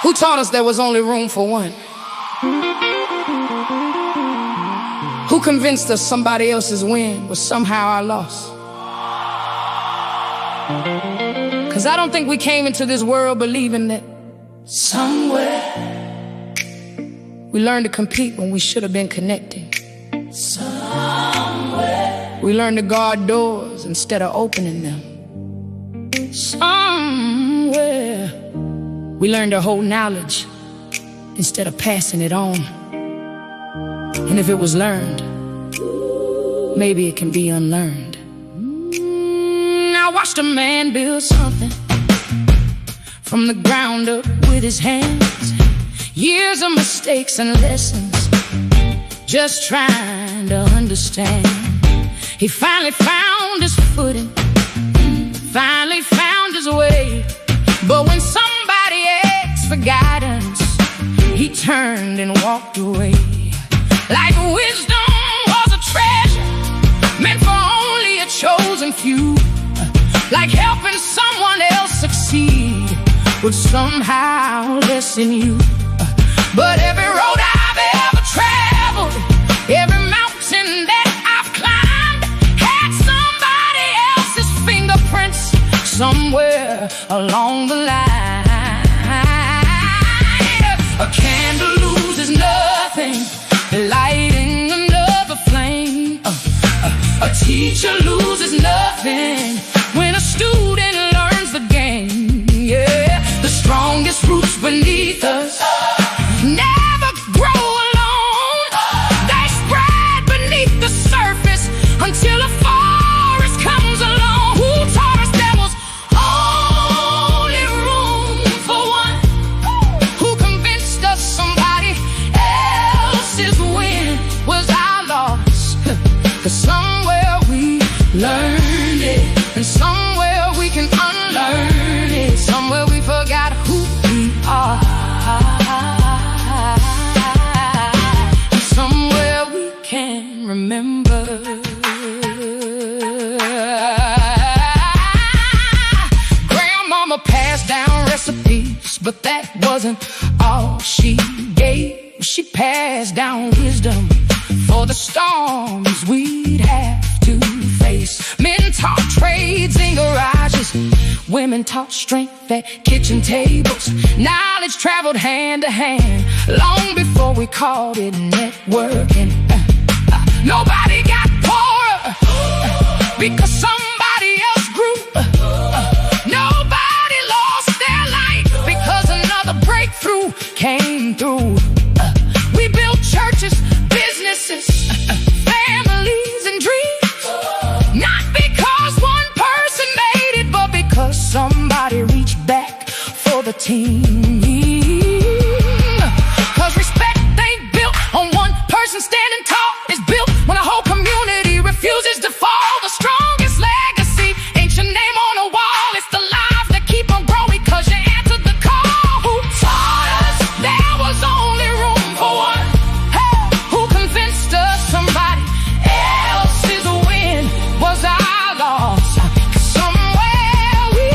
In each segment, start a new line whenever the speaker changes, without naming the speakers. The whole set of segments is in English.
Who taught us there was only room for one? Who convinced us somebody else's win was somehow our loss? 'Cause I don't think we came into this world believing that somewhere we learned to compete when we should have been connecting. Somewhere we learned to guard doors instead of opening them. Somewhere we learned to hold knowledge instead of passing it on. And if it was learned, maybe it can be unlearned. I watched a man build something from the ground up with his hands. Years of mistakes and lessons, just trying to understand. He finally found his footing, finally found his way. But when somebody asked for guidance, he turned and walked away. Like wisdom was a treasure meant for only a chosen few. Like helping someone else succeed would somehow lessen you. But every road I've ever traveled, every mountain that I've climbed, had somebody else's fingerprints somewhere along the line. A candle loses nothing, lighting another flame. A teacher loses nothing when a student learns the game. Yeah, the strongest roots beneath us never grow alone. They spread beneath the surface until a forest comes along. Who taught us there was only room for one? Who convinced us somebody else's win was our loss? 'Cause somewhere we learned it, and somewhere we can unlearn it. Somewhere we forgot who we are, and somewhere we can remember. Grandmama passed down recipes, but that wasn't all she gave. She passed down wisdom for the storms we'd have to face. Men taught trades in garages, women taught strength at kitchen tables. Knowledge traveled hand to hand long before we called it networking. Nobody got poorer because somebody else grew. Nobody lost their life because another breakthrough came through. We built churches, businesses, families and dreams, not because one person made it, but because somebody reached back for the team. 'Cause respect ain't built on one person standing tall. It's built when a whole community refuses to fall. The strongest legacy ain't your name on a wall, it's the lives that keep on growing 'cause you answered the call. Who taught us there was only room for one? Hey, who convinced us somebody else's win was our loss? Somewhere we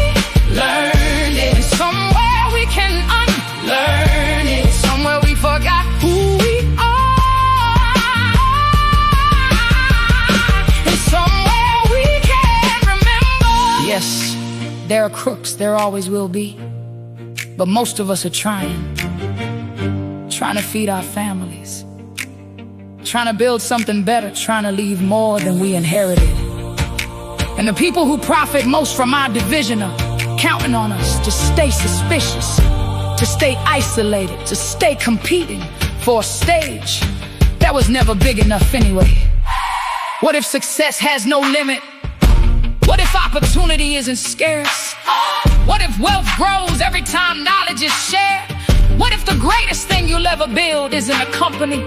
learned it, somewhere we can unlearn it. Somewhere we forgot who we are, and somewhere we can remember. Yes, there are crooks, there always will be, but most of us are trying to feed our families, trying to build something better, trying to leave more than we inherited. And the people who profit most from our division are counting on us to stay suspicious, to stay isolated, to stay competing for a stage that was never big enough anyway. What if success has no limit? What if opportunity isn't scarce? What if wealth grows every time knowledge is shared? What if the greatest thing you'll ever build isn't a company,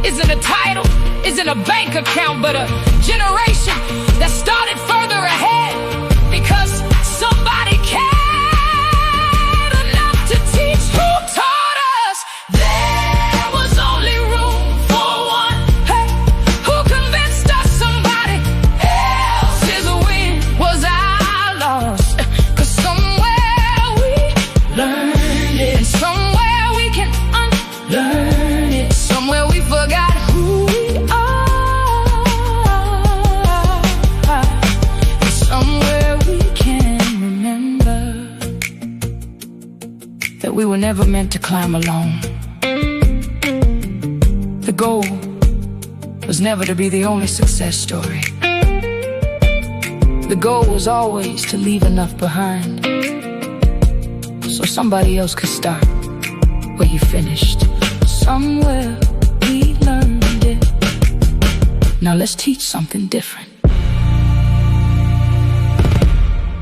isn't a title, isn't a bank account, but a generation that started further ahead because somebody cared enough to teach? Who taught us there was only room for one? Hey, who convinced us somebody else's win was our loss? 'Cause somewhere we learned it, and somewhere never meant to climb alone. The goal was never to be the only success story. The goal was always to leave enough behind so somebody else could start where you finished. Somewhere we learned it. Now let's teach something different.